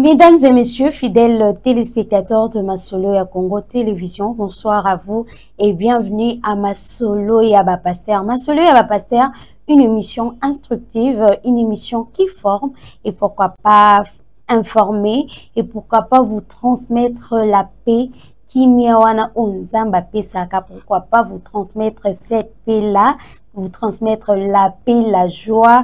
Mesdames et messieurs, fidèles téléspectateurs de Masolo Congo Télévision, bonsoir à vous et bienvenue à Masolo Yaba Pasteur. Masolo Yaba Pasteur, une émission instructive, une émission qui forme et pourquoi pas informer et pourquoi pas vous transmettre la paix qui miawana onzamba pesaka, pourquoi pas vous transmettre cette paix-là, vous transmettre la paix, la joie,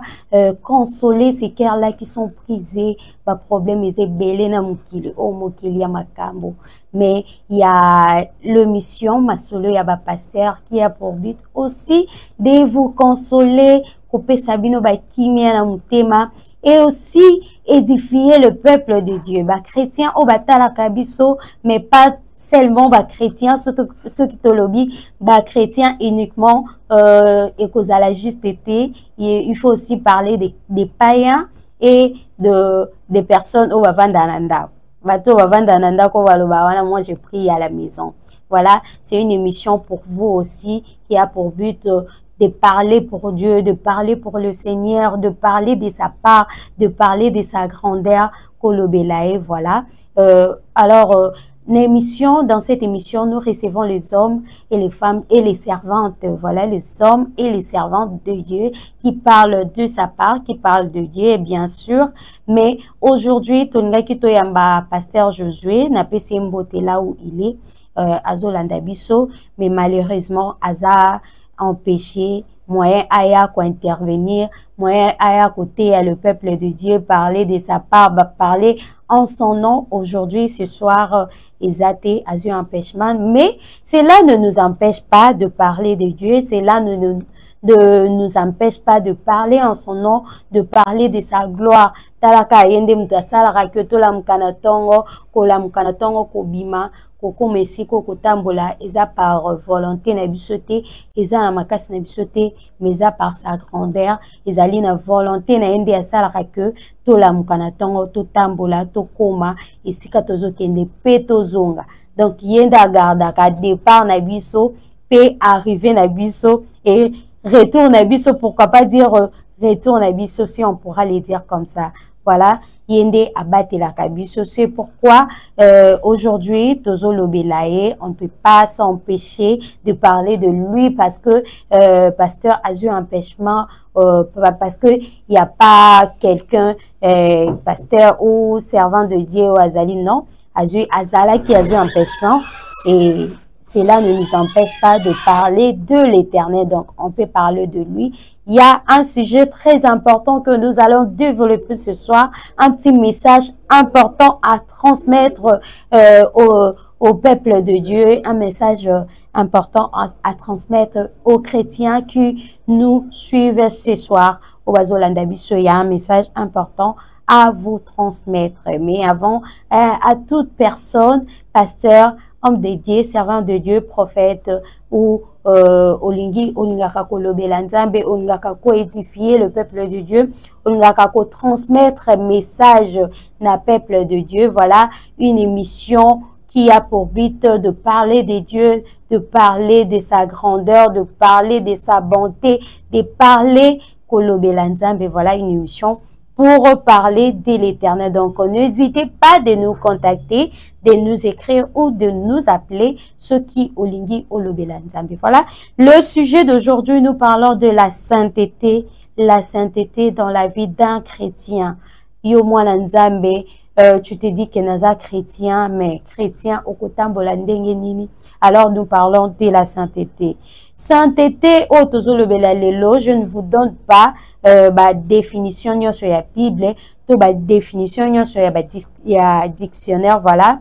consoler ces cœurs-là qui sont brisés, pas problème, ils belé na mukili, oh mukili ya makambo. Mais il y a le mission Masolo Yaba Pasteur qui a pour but aussi de vous consoler, couper sabino ba kimia na mutema et aussi édifier le peuple de Dieu. Ba chrétien au batala kabiso, mais pas seulement bas chrétiens, ceux qui te lobby, bas chrétiens uniquement et cause à la juste été. Il faut aussi parler des païens et des personnes au Vavandananda. Bato Vavandananda ko valobawana, moi j'ai pris à la maison. Voilà, c'est une émission pour vous aussi qui a pour but de parler pour Dieu, de parler pour le Seigneur, de parler de sa part, de parler de sa grandeur, Kolobelae, voilà. Dans cette émission, nous recevons les hommes et les femmes et les servantes. Voilà, les hommes et les servantes de Dieu qui parlent de sa part, qui parlent de Dieu, bien sûr. Mais aujourd'hui, Tonga Kitoyamba, Pasteur Josué, n'a pas s'emboté là où il est, à Zolandabiso, mais malheureusement, Aza empêché. Moyen aya quoi intervenir, moyen aya côté à le peuple de Dieu, parler de sa part, parler en son nom aujourd'hui, ce soir, Esaté a eu un empêchement, mais cela ne nous empêche pas de parler de Dieu, cela ne nous empêche pas de parler en son nom, de parler de sa gloire. Talaka yende mutasala raketo la mkanatongo, ko la mkanatongo ko bima, koko mesiko kotambola, eza par volonté na bisote, eza na makasi na bisote, mais eza par sa grandeur, ezali na volonté na yende asala rake, to la mkanatongo, to tambola, to koma, esika tozo kende pe tozonga. Donc yenda garda ka départ na biso, pe arriver na biso et retour na biso, pourquoi pas dire retour na biso si on pourra les dire comme ça. Voilà, yende abate la kabiso. C'est pourquoi aujourd'hui, Tozo Lobelae, on ne peut pas s'empêcher de parler de lui parce que pasteur a eu un empêchement, parce que il n'y a pas quelqu'un, pasteur ou servant de Dieu ou Azali, non, Azala qui a eu un empêchement et cela ne nous empêche pas de parler de l'Éternel. Donc, on peut parler de lui. Il y a un sujet très important que nous allons développer ce soir. Un petit message important à transmettre au peuple de Dieu. Un message important à transmettre aux chrétiens qui nous suivent ce soir. Au Bazolandabiso, il y a un message important à vous transmettre. Mais avant, à toute personne, pasteur, homme de Dieu, servant de Dieu, prophète ou olingi olingaka kolobela nzambe, olingaka ko édifier le peuple de Dieu, olingaka ko transmettre message na peuple de Dieu. Voilà une émission qui a pour but de parler de Dieu, de parler de sa grandeur, de parler de sa bonté, de parler kolobela nzambe. Voilà une émission pour parler de l'Éternel. Donc, n'hésitez pas de nous contacter, de nous écrire ou de nous appeler, ceux qui olingi olobela nzambe. Voilà. Le sujet d'aujourd'hui, nous parlons de la sainteté dans la vie d'un chrétien. Yo mwana nzambe, tu te dis que naza chrétien, mais chrétien au kotambola ndenge nini. Alors, nous parlons de la sainteté. Sainteté, je ne vous donne pas définition sur la Bible, définition sur la dictionnaire, voilà,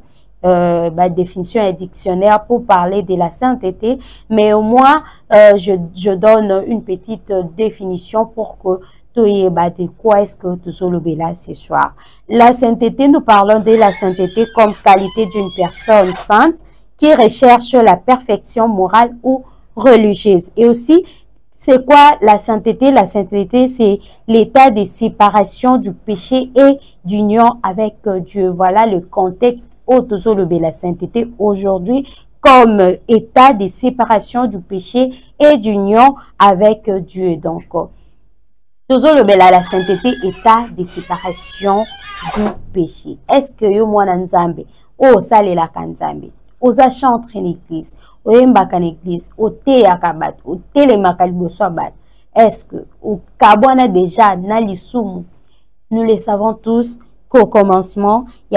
définition et dictionnaire pour parler de la sainteté, mais au moins je donne une petite définition pour que de quoi est-ce que tu là ce soir. La sainteté, nous parlons de la sainteté comme qualité d'une personne sainte qui recherche la perfection morale ou religieuse. Et aussi, c'est quoi la sainteté? La sainteté, c'est l'état de séparation du péché et d'union avec Dieu. Voilà le contexte autour de la sainteté aujourd'hui comme état de séparation du péché et d'union avec Dieu. Donc, Toujours le bel la sainteté, état de séparation du péché. Est-ce que yo mwana nzambe o salela kanzambe oza chantre en église oyembaka en église oteyaka bato otelemaka liboso ya bato? Est-ce que okabwana déjà na lisumu? Nous le savons tous qu'au commencement il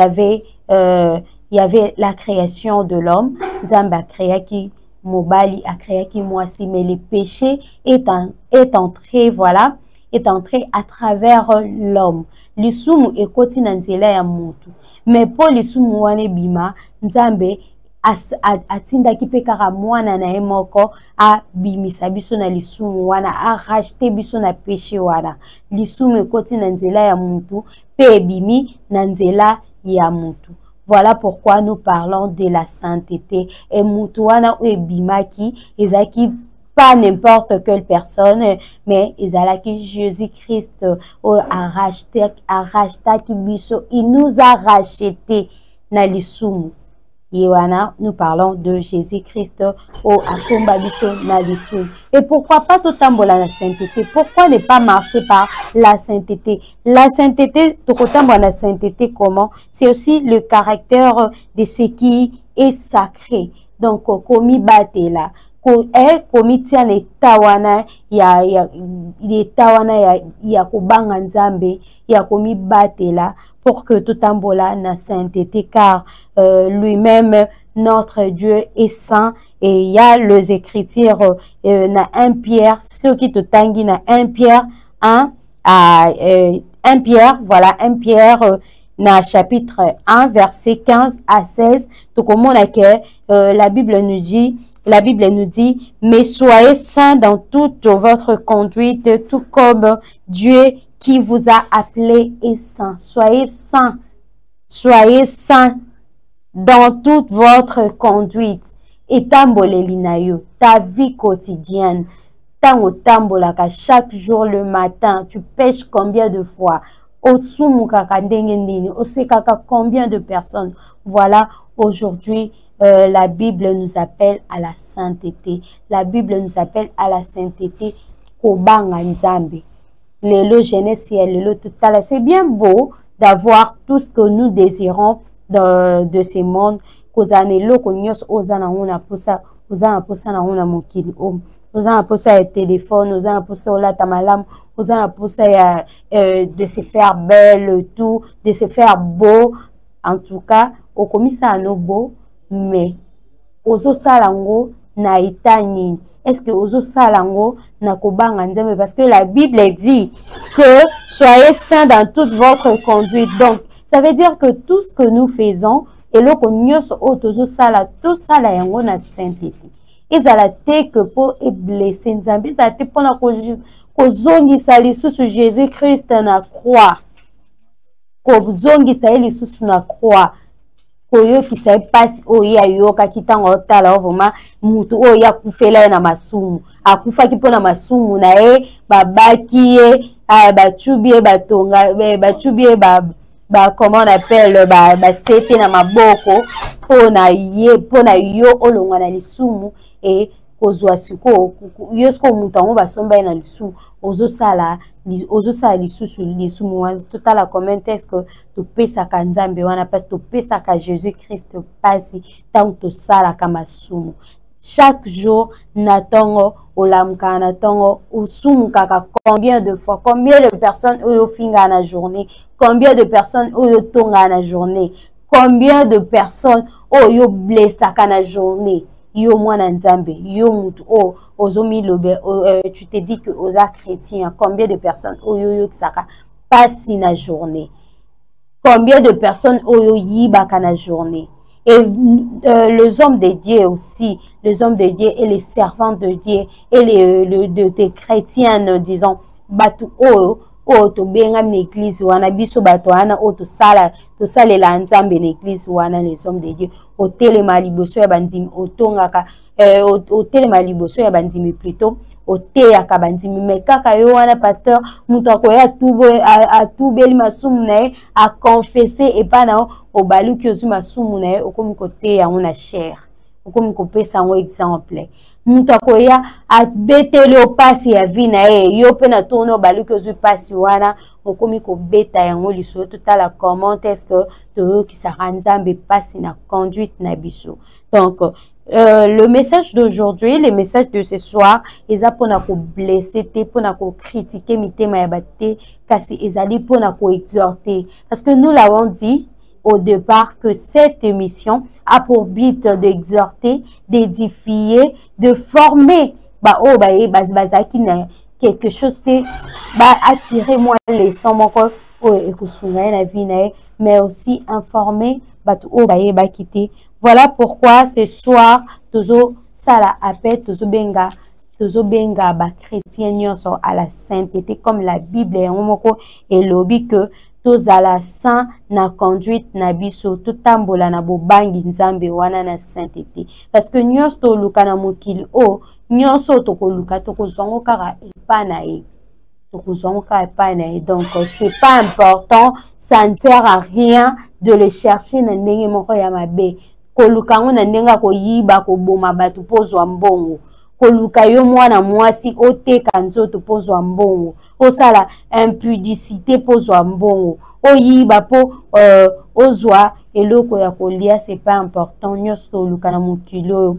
y avait la création de l'homme. Nzambe a créé qui mobali a créé qui mwasi, mais le péché est entré, voilà, est entré à travers l'homme. Lisumu ekoti na nzela ya mutu. Mais pour lisumu wane bima, Nzambe atindaki pe kaka mwana na ye moko a bimisa biso na lisumu wana, a rachete biso na péché wana. Lisumu ekoti na nzela ya mutu pe bimi na nzela ya mutu. Voilà pourquoi nous parlons de la sainteté. Et mutu wana ou ebimaki ezaki pas n'importe quelle personne, mais ezalaki Jésus-Christ a racheté ki biso, il nous a racheté na lisumu. Yohana, nous parlons de Jésus-Christ au asomba biso na lisumu. Et pourquoi pas tout tambola la sainteté? Pourquoi ne pas marcher par la sainteté? La sainteté, tout tambola la sainteté comment? C'est aussi le caractère de ce qui est sacré. Donc, komi batela. Komitia ne tawana ya kubanga nzambe ya komi batela pour que tout tambola na sainteté, car lui-même notre Dieu est saint. Et il y a les écritures na 1 Pierre, ceux qui te tangi na 1 Pierre 1 Pierre, voilà 1 Pierre na chapitre 1 verset 15 à 16. Donc comment la Bible nous dit, mais soyez saints dans toute votre conduite, tout comme Dieu qui vous a appelé est saint. Soyez saints dans toute votre conduite. Et tambolelinayo, ta vie quotidienne, tango tambolaka chaque jour le matin, tu pêches combien de fois? Osumukaka ndenge osekaka combien de personnes? Voilà, aujourd'hui, la Bible nous appelle à la sainteté. La Bible nous appelle à la sainteté. Kobanga nzambe. Lelo Genèse, lelo tutala. C'est bien beau d'avoir tout ce que nous désirons de ces mondes. Kozanelo konyos ozana una posa na una mokili. Ozana posa ya téléphone, ozana posa ola tamalam, ozana posa ya de se faire belle, tout, de se faire beau. En tout cas, au commissaire no beau. Mais ozo salango na itani, est-ce que ozo salango na kobanga nzambe? Parce que la Bible dit que soyez saints dans toute votre conduite. Donc ça veut dire que tout ce que nous faisons et le nyos o tozo sala to sala yango na sainteté. Ezala te que pour blesser nzambe, ça te pona ko zongi sali sous Jésus-Christ na croix. Ko zongi sali sous na croix. Oyo ki sa passe oya yoka kitanga otala ovoma mutu oya kufela na masumu akufa kipona masumu na babaki batubie batonga batubie ba comment on appelle ba sete na maboko pona yo olongwa na lisumu et kozwa siko yosko mutango basomba na lisumu ozosala lisumu totala comment est-ce que tu pesa kanzambe wana parce que tu pesa ka Jésus-Christ pasi tant to sala kama sumu chaque jour natongo olamka natongo usumu kaka combien de fois, combien de personnes oyo finga na journée, combien de personnes oyo tonga na journée, combien de personnes oyo blessa na journée. Yo mwana nzambe, yo mutu ozomi lobe, tu te dis que oza chrétien, combien de personnes oyo qui saka passe na journée, combien de personnes oyo yibaka na journée. Et les hommes de Dieu aussi, les hommes de Dieu et les servants de Dieu et des chrétiens, disons, batu to benga l'église wana biso bato wana to sala la nzambe l'église wana les hommes de Dieu o telema liboso ya bandimi otongaka o telema liboso ya bandimi plutôt o teyaka bandimi mais kaka yo wana pasteur mutu akoya atubeli masumu na ye a confesser et pas na o baluki ozu masumu na ye okomi kote ya ona cher okomi kopesa ngo exemple. Mutu akoya abeteli opasi ya vi na ye yo mpe na tourne obaluki ozwi pasi wana okomi kobeta yango liso totala comment est-ce que toyokisaka nzambe pasi na conduite na biso. Donc le message d'aujourd'hui, le message de ce soir, eza pona ko blesser te, pona ko critiquer mitema ya bate, kasi ezali pona ko exhorter. Parce que nous l'avons dit au départ que cette émission a pour but d'exhorter, d'édifier, de former. Bazaki na quelque chose te attirer moi les sons moko ekosunga na vie na, mais aussi informer batu ba quitter. Voilà pourquoi ce soir tozo sala appel tozo benga ba chrétien nyonso à la sainteté comme la Bible moko elobi que tozala saint na conduite na biso totambola na bobangi nzambe wana na sainteté parce que nyonso toluka na mokili o nyonso tokoluka tokozwango kaka epa na ye. Donc c'est pas important, ça ne sert à rien de le chercher na ndenge moko ya mabe. Kolukango na ndenga ko yiba ko boma batu pozwa mbongo. Koluka yo mwana mwasi oteka nzoto pozwa mbongo. Osala impudicité pozwa mbongo. Oyiba po ozwa eloko ya kolia, c'est pas important. Nyonso toluka na mokilo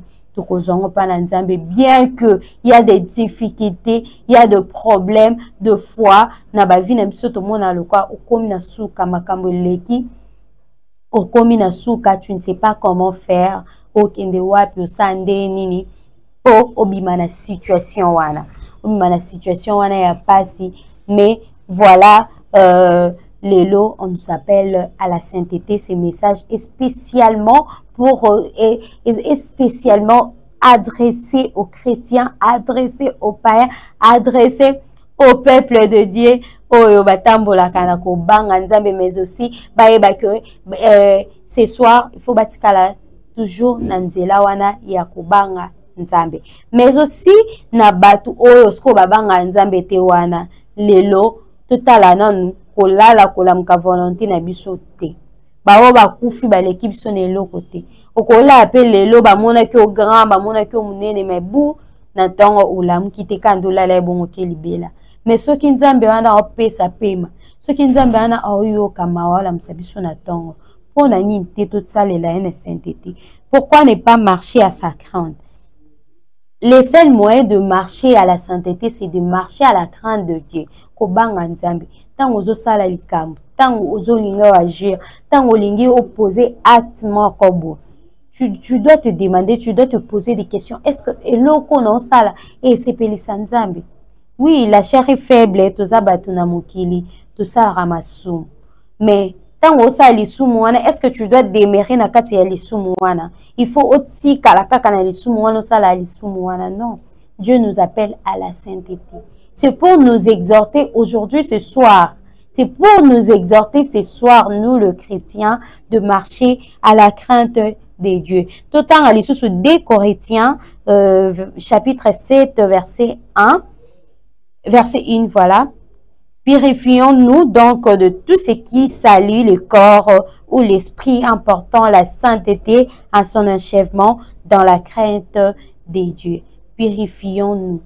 bien que il y a des difficultés, il y a des problèmes de foi na ba vie na biso to mona lokwa okomi na suka makambo leki okomi na suka tu ne sais pas comment faire okende wapi osande nini po obima na situation wana ya pasi. Mais voilà Lélo, on nous appelle à la sainteté. Ces messages est spécialement spécialement adressé aux chrétiens, adressé aux païens, adressé au peuple de Dieu. Mais aussi, ce soir, il faut batikala toujours nanzela wana ya kubanga nzambe. Mais aussi, na batu oyo sko babanga nzambe te wana lelo totala nanu kolala kolamuka volonté na biso te. Bao bakufi baleki biso na eloko te. Okola appelle lelo bamona ki o grand bamona ki o munene mais bu na tongo olamuki te kandola la bongo ke libela. Mais soki nzambe wana opesa pema, soki nzambe wana oyoka mawala msabiso na tongo. Pona nini te tout ça la sainteté. Pourquoi ne pas marcher à sa crainte? Le seul moyen de marcher à la sainteté, c'est de marcher à la crainte de Dieu. Kobanga nzambe. Tant ozo sala likambo, tant ozo linga agir, tant olingi opposer acte mokobo. Tu dois te demander, tu dois te poser des questions. Est-ce que eloko non sala et c'est pelisa nzambe? Oui, la chair est faible, tout ça batuna mokili, tout ça ramassum. Mais tant osa lisumu wana, est-ce que tu dois démérer na kati ya lisumu wana? Il faut aussi kalaka na lisumu wana sala lisumu wana. Non, Dieu nous appelle à la sainteté. C'est pour nous exhorter aujourd'hui, ce soir. C'est pour nous exhorter ce soir, nous, le chrétien, de marcher à la crainte de Dieu. Tout le temps, sous 2 Corinthiens, chapitre 7, verset 1. Verset 1, voilà. Purifions-nous donc de tout ce qui salit le corps ou l'esprit, important la sainteté à son achèvement dans la crainte de Dieu. Purifions-nous.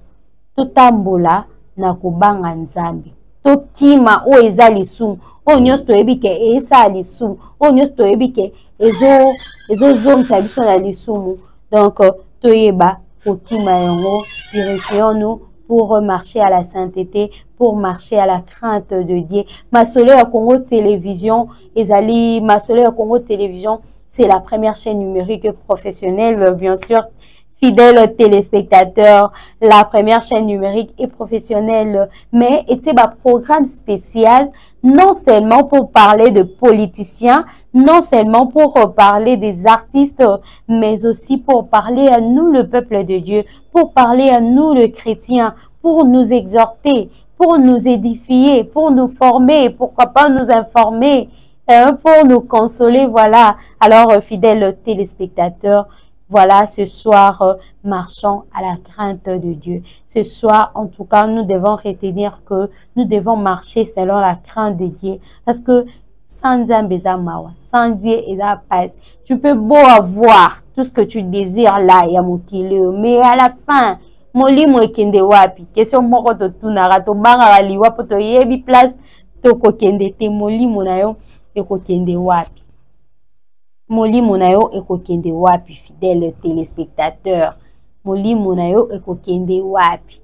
Tout ambola na kubanga nzambi. Tokima o eza lisumu. O nyos to ebike esa lisumu. O nyos to ebike ezo zomisa biso na lisumu. Donc toyeba kokima yango. Purifions-nous pour marcher à la sainteté, pour marcher à la crainte de Dieu. Ma Soleil Congo Télévision, ezali Ma Soleil Congo Télévision, c'est la première chaîne numérique professionnelle, bien sûr. Fidèles téléspectateurs, la première chaîne numérique et professionnelle, mais c'est un programme spécial, non seulement pour parler de politiciens, non seulement pour parler des artistes, mais aussi pour parler à nous, le peuple de Dieu, pour parler à nous, le chrétien, pour nous exhorter, pour nous édifier, pour nous former, pourquoi pas nous informer, pour nous consoler, voilà. Alors, fidèles téléspectateurs, voilà, ce soir, marchons à la crainte de Dieu. Ce soir, en tout cas, nous devons retenir que nous devons marcher selon la crainte de Dieu. Parce que Sans Nzambe eza mawa, sans Dieu eza passe. Tu peux beau avoir tout ce que tu désires là, ya mokili, mais à la fin, molimo ekende wapi? Question moko to tunara to banga liwa po to yebi place to kokende te molimo na yo ekokende wapi? Molimo na yo ekokende wapi, fidèle téléspectateur? Molimo na yo ekokende wapi?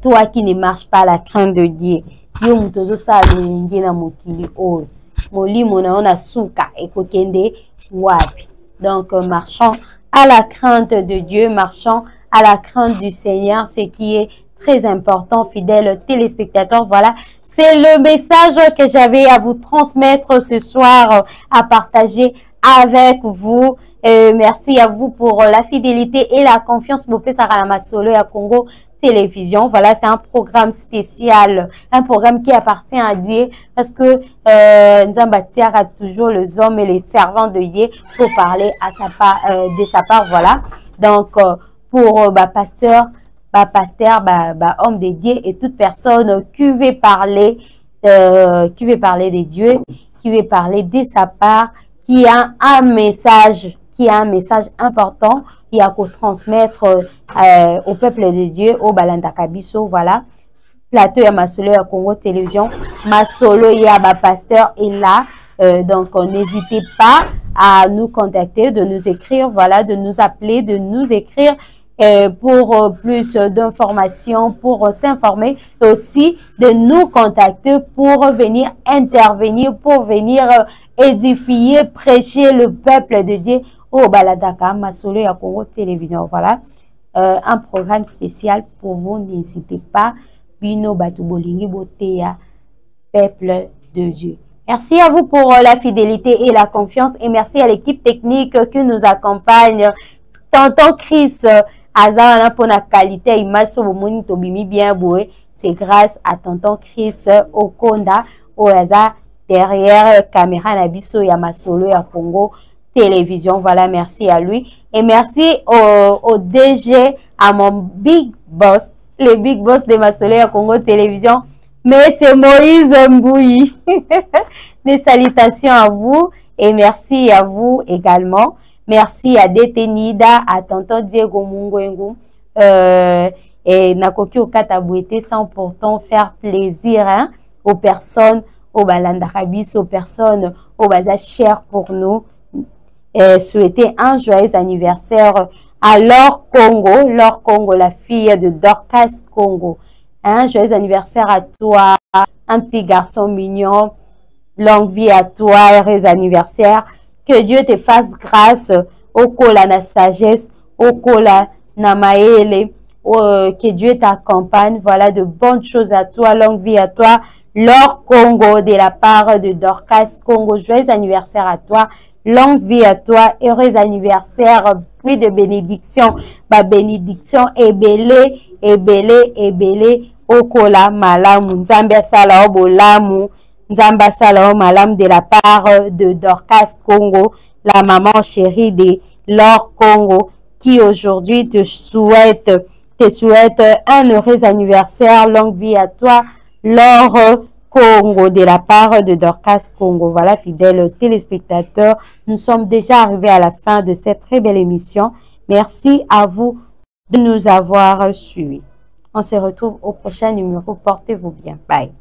Toi qui ne marches pas la crainte de Dieu, yo mutozo sa lenge na mokili o. Molimo na yo na suka ekokende wapi? Donc marchons à la crainte de Dieu, marchons à la crainte du Seigneur, ce qui est très important, fidèle téléspectateur. Voilà, c'est le message que j'avais à vous transmettre ce soir, à partager avec vous. Merci à vous pour la fidélité et la confiance. Vous pouvez Masolo à Congo Télévision. Voilà, c'est un programme spécial, un programme qui appartient à Dieu parce que Nzambatiar a toujours les hommes et les servants de Dieu pour parler à sa part, de sa part. Voilà, donc pour pasteur, homme de Dieu et toute personne qui veut parler de Dieu, qui veut parler de sa part, qui a un message important, il y a qu'à transmettre au peuple de Dieu, au Balanda Kabiso, voilà. Plateau ya Masolo ya Congo Télévision, Masolo ya pasteur est là, donc n'hésitez pas à nous contacter, de nous écrire, voilà, de nous appeler, de nous écrire pour plus d'informations, pour s'informer, aussi de nous contacter pour venir intervenir, pour venir édifier, prêcher le peuple de Dieu au Baladaka, Masolo ya Congo Télévision. Voilà, un programme spécial pour vous, n'hésitez pas. Bino Batubolingi Boteya, peuple de Dieu. Merci à vous pour la fidélité et la confiance et merci à l'équipe technique qui nous accompagne. Tonton Chris, Azana pour la qualité, image sur le tobimi bien boué. C'est grâce à Tonton Chris Okonda, au hasard derrière caméra Nabiso Yamasolo ya Congo Télévision. Voilà, merci à lui. Et merci au DG, à mon big boss, le big boss de Masolo ya Congo Télévision, mais c'est Moïse Mbouyi. Mes salutations à vous et merci à vous également. Merci à Détenida, à Tonton Diego Mungwengu, et Nakoki Okatabouete, sans pourtant faire plaisir hein, aux personnes, aux Balandarabis, aux personnes, aux Baza chères pour nous. Souhaiter un joyeux anniversaire à Laure Congo, la fille de Dorcas Congo. Un joyeux anniversaire à toi, un petit garçon mignon. Longue vie à toi, heureux anniversaire. Que Dieu te fasse grâce, au kola na sagesse, au kola na maele, que Dieu t'accompagne. Voilà, de bonnes choses à toi, longue vie à toi. Laure Congo, de la part de Dorcas Congo, joyeux anniversaire à toi. Longue vie à toi, heureux anniversaire, plus de bénédictions. Ba bénédiction ebele, ebele, ebele, okola malamu, nzambe sala obolamu, nzambe sala malamu de la part de Dorcas Congo, la maman chérie de Laure Congo, qui aujourd'hui te souhaite un heureux anniversaire, longue vie à toi, Laure Congo, de la part de Dorcas Congo. Voilà, fidèles téléspectateurs, nous sommes déjà arrivés à la fin de cette très belle émission. Merci à vous de nous avoir suivis. On se retrouve au prochain numéro. Portez-vous bien. Bye.